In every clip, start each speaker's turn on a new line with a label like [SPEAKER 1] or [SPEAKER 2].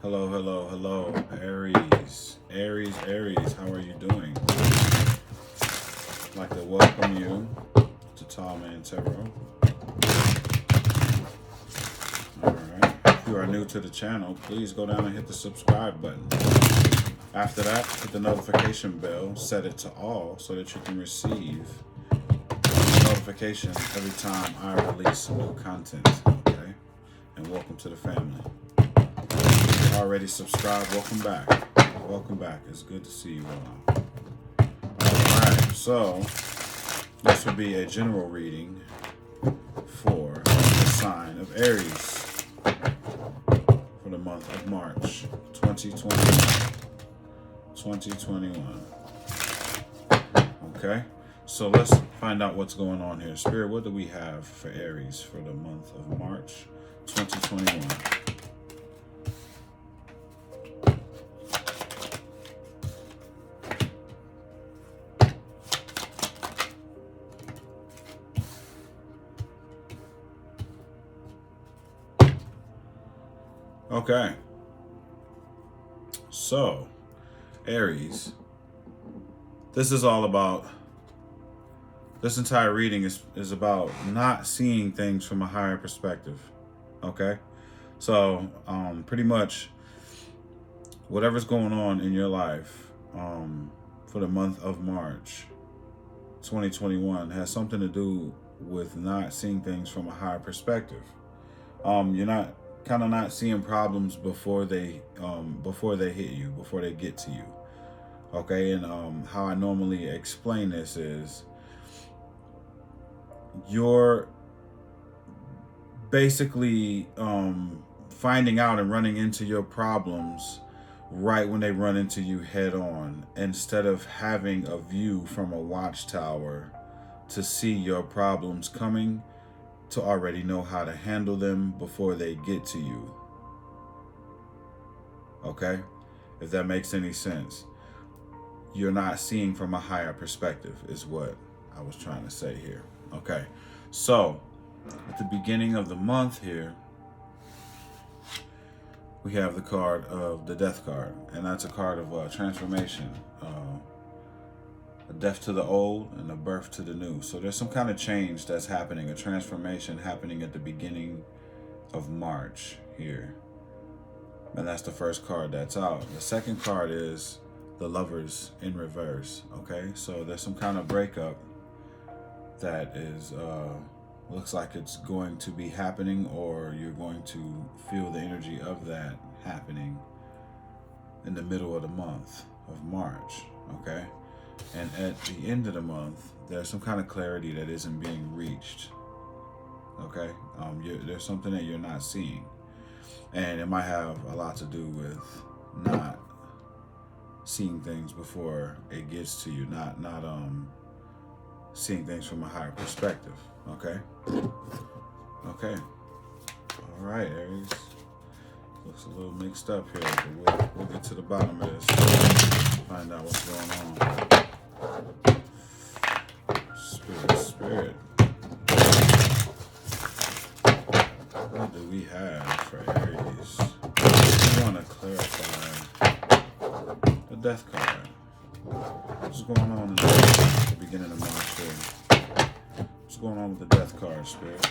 [SPEAKER 1] Hello, hello, hello, Aries. Aries, how are you doing? I'd like to welcome you to Tall Man Tarot. Alright. If you are new to the channel, please go down and hit the subscribe button. After that, hit the notification bell, set it to all so that you can receive notification every time I release new content. Okay? And welcome to the family. If you're already subscribed, welcome back. Welcome back. It's good to see you all. Alright, so this will be a general reading for the sign of Aries for the month of March 2021. Okay, so let's find out what's going on here. Spirit, what do we have for Aries for the month of March 2021? Okay, so Aries, this is all about, this entire reading is about not seeing things from a higher perspective. Okay, so pretty much whatever's going on in your life for the month of March 2021 has something to do with not seeing things from a higher perspective. You're not seeing problems before they hit you, before they get to you. Okay, and how I normally explain this is you're basically finding out and running into your problems right when they run into you head on, instead of having a view from a watchtower to see your problems coming, to already know how to handle them before they get to you. Okay, if that makes any sense. You're not seeing from a higher perspective is what I was trying to say here. Okay, so at the beginning of the month here, we have the card of the Death card, and that's a card of transformation, a death to the old and a birth to the new. So there's some kind of change that's happening, a transformation happening at the beginning of March here. And that's the first card that's out. The second card is the Lovers in reverse. Okay, so there's some kind of breakup that is looks like it's going to be happening, or you're going to feel the energy of that happening in the middle of the month of March. Okay, and at the end of the month, there's some kind of clarity that isn't being reached. Okay, there's something that you're not seeing, and it might have a lot to do with not seeing things before it gets to you, not seeing things from a higher perspective. Okay, all right, Aries, looks a little mixed up here, but we'll get to the bottom of this, find out what's going on. Spirit, what do we have for Aries? We want to clarify the Death card. What's going on in the beginning of March here? What's going on with the Death card, Spirit?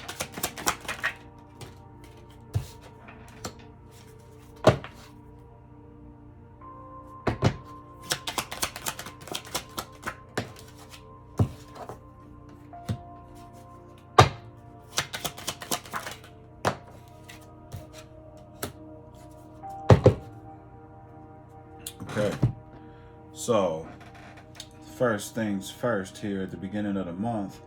[SPEAKER 1] Okay, so first things first here at the beginning of the month,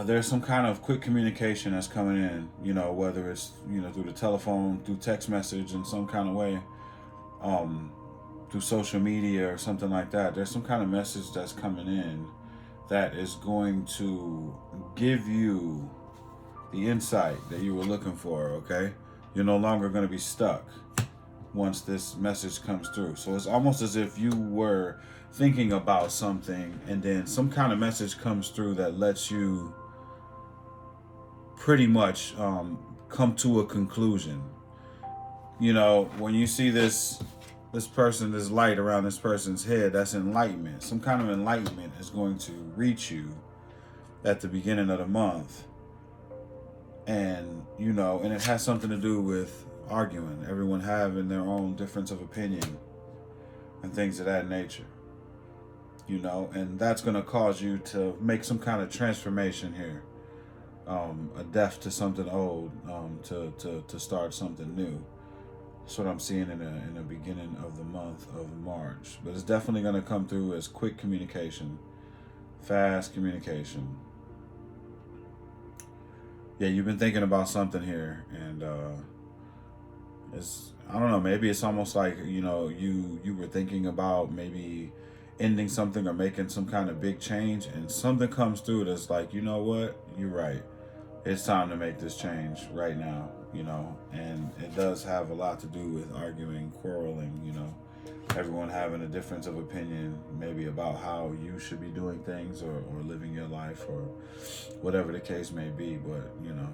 [SPEAKER 1] there's some kind of quick communication that's coming in, whether it's, through the telephone, through text message in some kind of way, through social media or something like that. There's some kind of message that's coming in that is going to give you the insight that you were looking for, okay? You're no longer going to be stuck once this message comes through. So it's almost as if you were thinking about something, and then some kind of message comes through that lets you pretty much come to a conclusion. you know, when you see this person, this light around this person's head, that's enlightenment. Some kind of enlightenment is going to reach you at the beginning of the month. And, you know, and it has something to do with arguing, everyone having their own difference of opinion and things of that nature, you know, and that's going to cause you to make some kind of transformation here, a death to something old, to start something new. That's what I'm seeing in the beginning of the month of March. But it's definitely going to come through as quick communication, fast communication. Yeah, you've been thinking about something here, and it's, I don't know, maybe it's almost like, you know, you were thinking about maybe ending something or making some kind of big change, and something comes through that's like, you know what, you're right. It's time to make this change right now, you know, and it does have a lot to do with arguing, quarreling, you know, everyone having a difference of opinion, maybe about how you should be doing things, or living your life, or whatever the case may be. But, you know,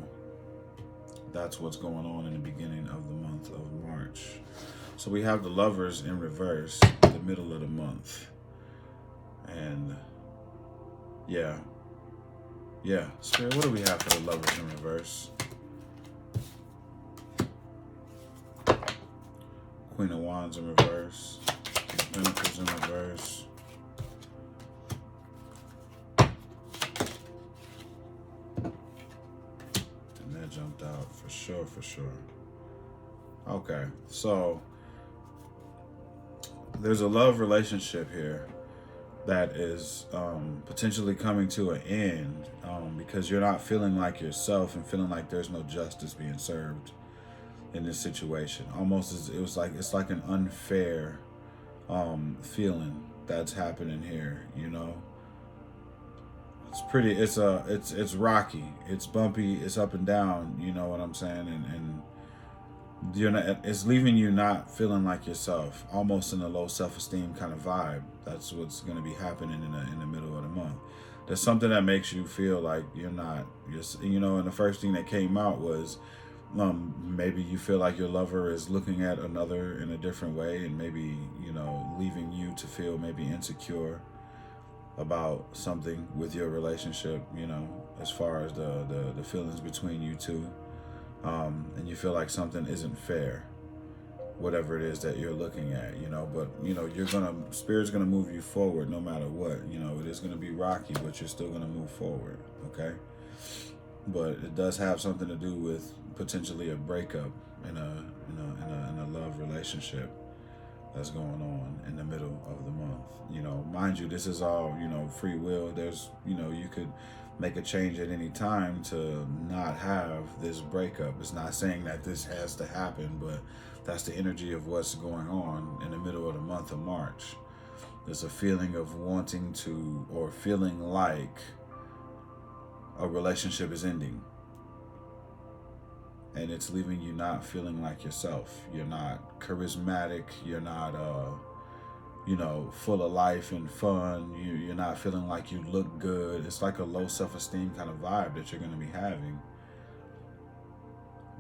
[SPEAKER 1] that's what's going on in the beginning of the month of March. So we have the Lovers in reverse, the middle of the month. And yeah, Spirit, what do we have for the Lovers in reverse? Queen of Wands in reverse, Pentacles in reverse. And that jumped out for sure. Okay, so there's a love relationship here that is potentially coming to an end, because you're not feeling like yourself and feeling like there's no justice being served in this situation. Almost as it's like an unfair feeling that's happening here, you know. It's rocky, it's bumpy, it's up and down, you know what I'm saying, and you're not, it's leaving you not feeling like yourself, almost in a low self-esteem kind of vibe. That's what's going to be happening in the middle of the month. There's something that makes you feel like you're not, you know, and the first thing that came out was maybe you feel like your lover is looking at another in a different way, and maybe, you know, leaving you to feel maybe insecure about something with your relationship, you know, as far as the feelings between you two. And you feel like something isn't fair, whatever it is that you're looking at, you know. But, you know, Spirit's gonna move you forward no matter what. You know, it is gonna be rocky, but you're still gonna move forward, okay? But it does have something to do with potentially a breakup in a love relationship that's going on in the middle of the month. You know, mind you, this is all, you know, free will. There's, you know, you could make a change at any time to not have this breakup. It's not saying that this has to happen, but that's the energy of what's going on in the middle of the month of March. There's a feeling of wanting to, or feeling like a relationship is ending, and it's leaving you not feeling like yourself. You're not charismatic, you're not you know, full of life and fun. You're not feeling like you look good. It's like a low self-esteem kind of vibe that you're going to be having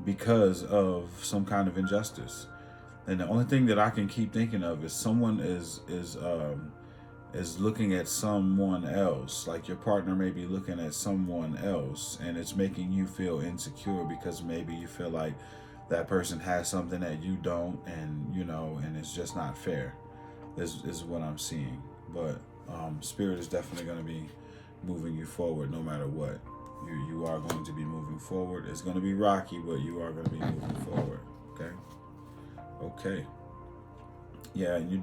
[SPEAKER 1] because of some kind of injustice. And the only thing that I can keep thinking of is someone is looking at someone else. Like your partner may be looking at someone else, and it's making you feel insecure because maybe you feel like that person has something that you don't, and, you know, and it's just not fair. Is what I'm seeing. But Spirit is definitely going to be moving you forward no matter what. You are going to be moving forward. It's going to be rocky, but you are going to be moving forward. Okay. Yeah, and you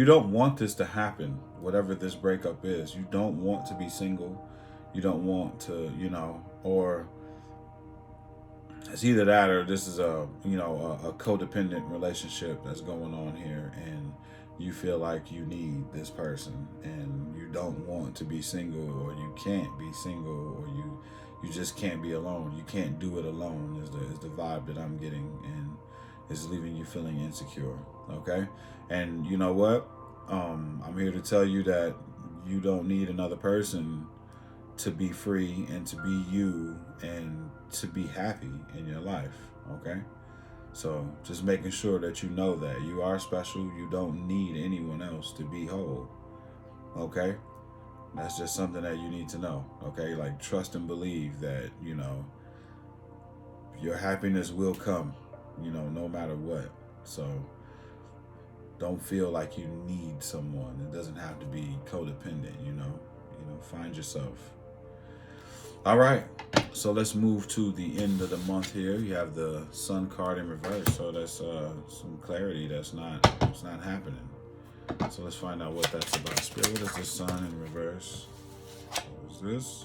[SPEAKER 1] don't want this to happen, whatever this breakup is. You don't want to be single. You don't want to, you know, or it's either that or this is a codependent relationship that's going on here, and you feel like you need this person, and you don't want to be single, or you can't be single, or you just can't be alone. You can't do it alone is the vibe that I'm getting, and it's leaving you feeling insecure. Okay, and you know what? I'm here to tell you that you don't need another person to be free and to be you and to be happy in your life. Okay, So just making sure that you know that you are special. You don't need anyone else to be whole. Okay? That's just something that you need to know. Okay? Like trust and believe that, your happiness will come, no matter what. So don't feel like you need someone. It doesn't have to be codependent. Find yourself. All right. So let's move to the end of the month here. You have the Sun card in reverse, so that's some clarity it's not happening. So let's find out what that's about. Spirit, what is the Sun in reverse? What is this?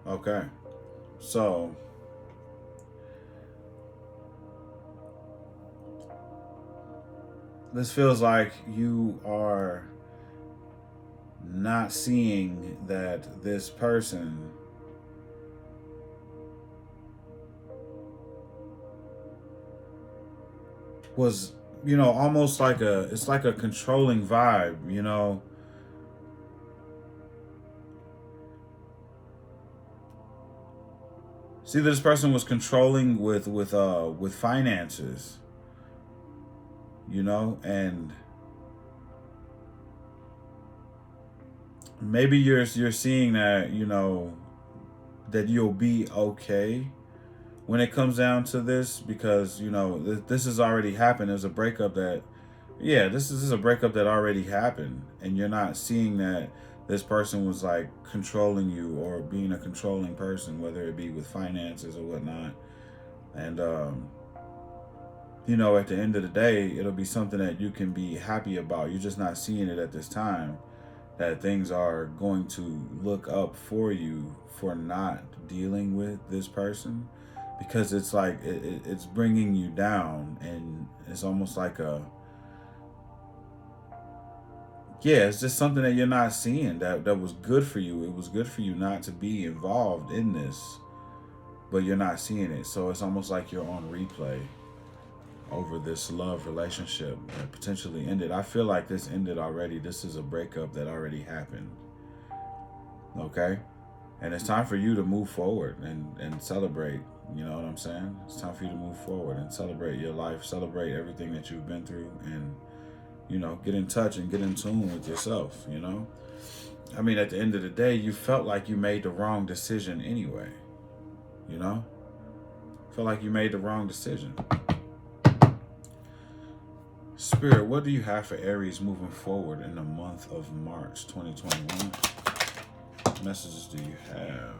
[SPEAKER 1] Okay, so this feels like you are not seeing that this person was, almost like it's like a controlling vibe. See, this person was controlling with finances, and maybe you're seeing that, that you'll be okay when it comes down to this, because this has already happened. There's a breakup that, yeah, this is a breakup that already happened, and you're not seeing that this person was like controlling you or being a controlling person, whether it be with finances or whatnot. And at the end of the day, it'll be something that you can be happy about. You're just not seeing it at this time, that things are going to look up for you for not dealing with this person, because it's like it's bringing you down, and it's almost like it's just something that you're not seeing that was good for you. It was good for you not to be involved in this, but you're not seeing it. So it's almost like you're on replay over this love relationship that potentially ended. I feel like this ended already. This is a breakup that already happened. Okay? And it's time for you to move forward and celebrate. You know what I'm saying? It's time for you to move forward and celebrate your life, celebrate everything that you've been through, and get in touch and get in tune with yourself. I mean, at the end of the day, you felt like you made the wrong decision anyway. Felt like you made the wrong decision. Spirit, what do you have for Aries moving forward in the month of March 2021? What messages do you have?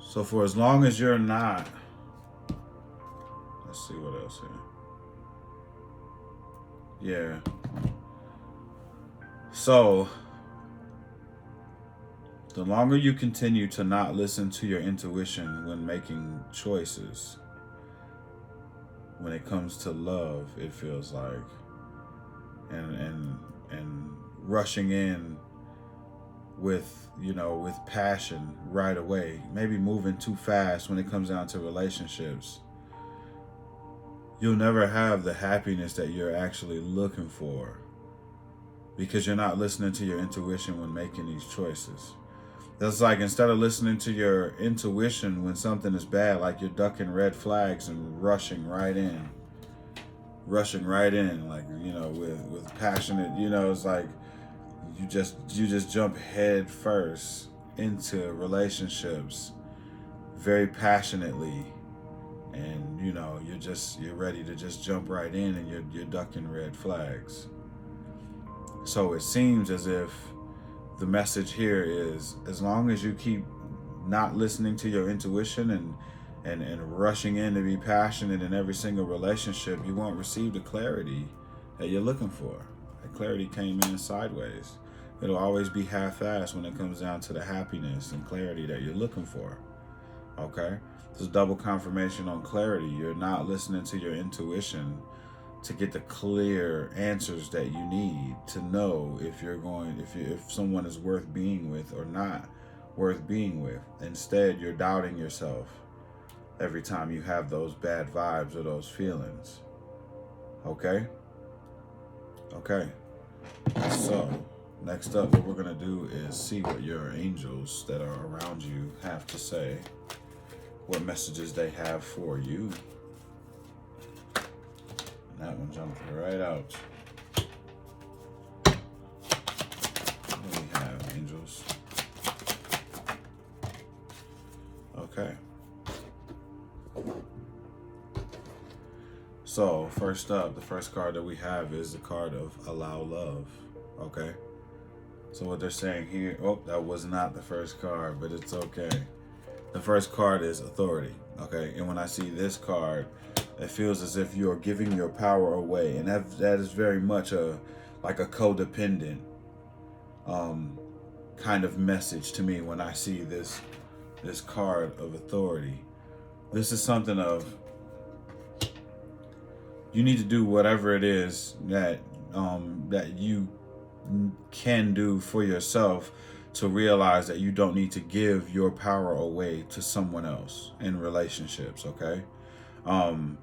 [SPEAKER 1] So for as long as you're not, let's see what else here. Yeah. So the longer you continue to not listen to your intuition when making choices, when it comes to love, it feels like, and rushing in with with passion right away, maybe moving too fast when it comes down to relationships, you'll never have the happiness that you're actually looking for, because you're not listening to your intuition when making these choices. That's like, instead of listening to your intuition when something is bad, like you're ducking red flags and rushing right in, like with passionate, it's like you just jump head first into relationships very passionately, and you're ready to just jump right in, and you're ducking red flags. So it seems as if the message here is, as long as you keep not listening to your intuition and rushing in to be passionate in every single relationship, you won't receive the clarity that you're looking for. The clarity came in sideways. It'll always be half-assed when it comes down to the happiness and clarity that you're looking for. Okay? This is double confirmation on clarity. You're not listening to your intuition to get the clear answers that you need to know if someone is worth being with or not worth being with. Instead, you're doubting yourself every time you have those bad vibes or those feelings. Okay? Okay. So, next up, what we're going to do is see what your angels that are around you have to say, what messages they have for you. And that one jumped right out. What do we have, angels? Okay. So, first up, the first card that we have is the card of Allow Love. Okay? So what they're saying here, oh, that was not the first card, but it's okay. The first card is Authority. Okay? And when I see this card, it feels as if you're giving your power away. And that is very much like a codependent kind of message to me when I see this card of Authority. This is something of, you need to do whatever it is that you can do for yourself to realize that you don't need to give your power away to someone else in relationships. Okay? I'm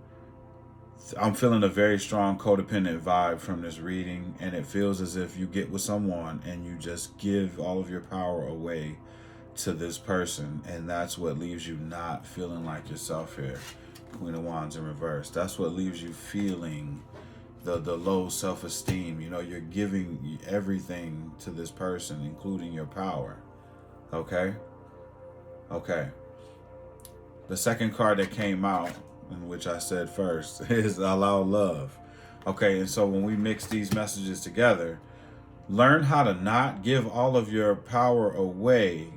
[SPEAKER 1] feeling a very strong codependent vibe from this reading, and it feels as if you get with someone and you just give all of your power away to this person, and that's what leaves you not feeling like yourself here. Queen of Wands in reverse. That's what leaves you feeling the low self-esteem. You know, you're giving everything to this person, including your power. Okay? Okay. The second card that came out, in which I said first, is Allow Love. Okay, and so when we mix these messages together, learn how to not give all of your power away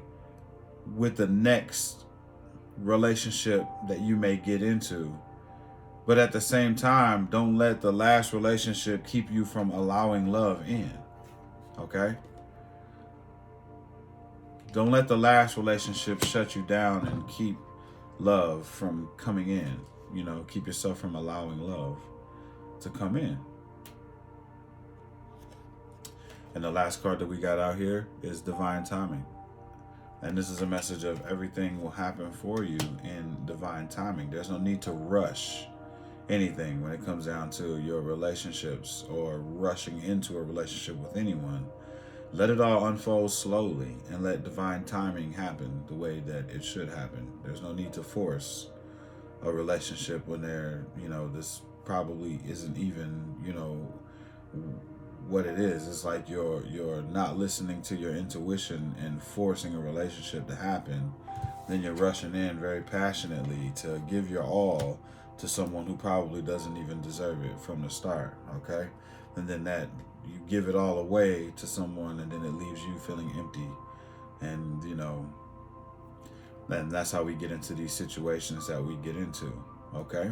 [SPEAKER 1] with the next relationship that you may get into. But at the same time, don't let the last relationship keep you from allowing love in. Okay? Don't let the last relationship shut you down and keep love from coming in. You know, keep yourself from allowing love to come in. And the last card that we got out here is Divine Timing. And this is a message of everything will happen for you in divine timing. There's no need to rush anything when it comes down to your relationships or rushing into a relationship with anyone. Let it all unfold slowly and let divine timing happen the way that it should happen. There's no need to force a relationship when this probably isn't even, what it is. It's like you're not listening to your intuition and forcing a relationship to happen. Then you're rushing in very passionately to give your all to someone who probably doesn't even deserve it from the start. Okay? And then that you give it all away to someone, and then it leaves you feeling empty. And and that's how we get into these situations that we get into. Okay.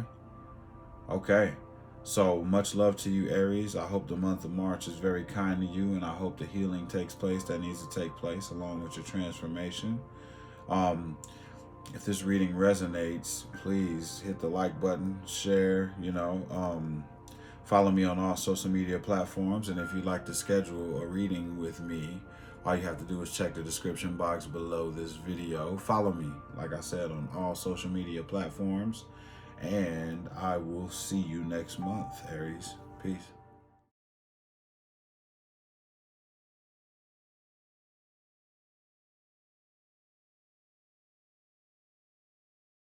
[SPEAKER 1] So much love to you, Aries. I hope the month of March is very kind to you, and I hope the healing takes place that needs to take place along with your transformation. If this reading resonates, please hit the like button, share, follow me on all social media platforms. And if you'd like to schedule a reading with me, all you have to do is check the description box below this video. Follow me, like I said, on all social media platforms. And I will see you next month, Aries. Peace.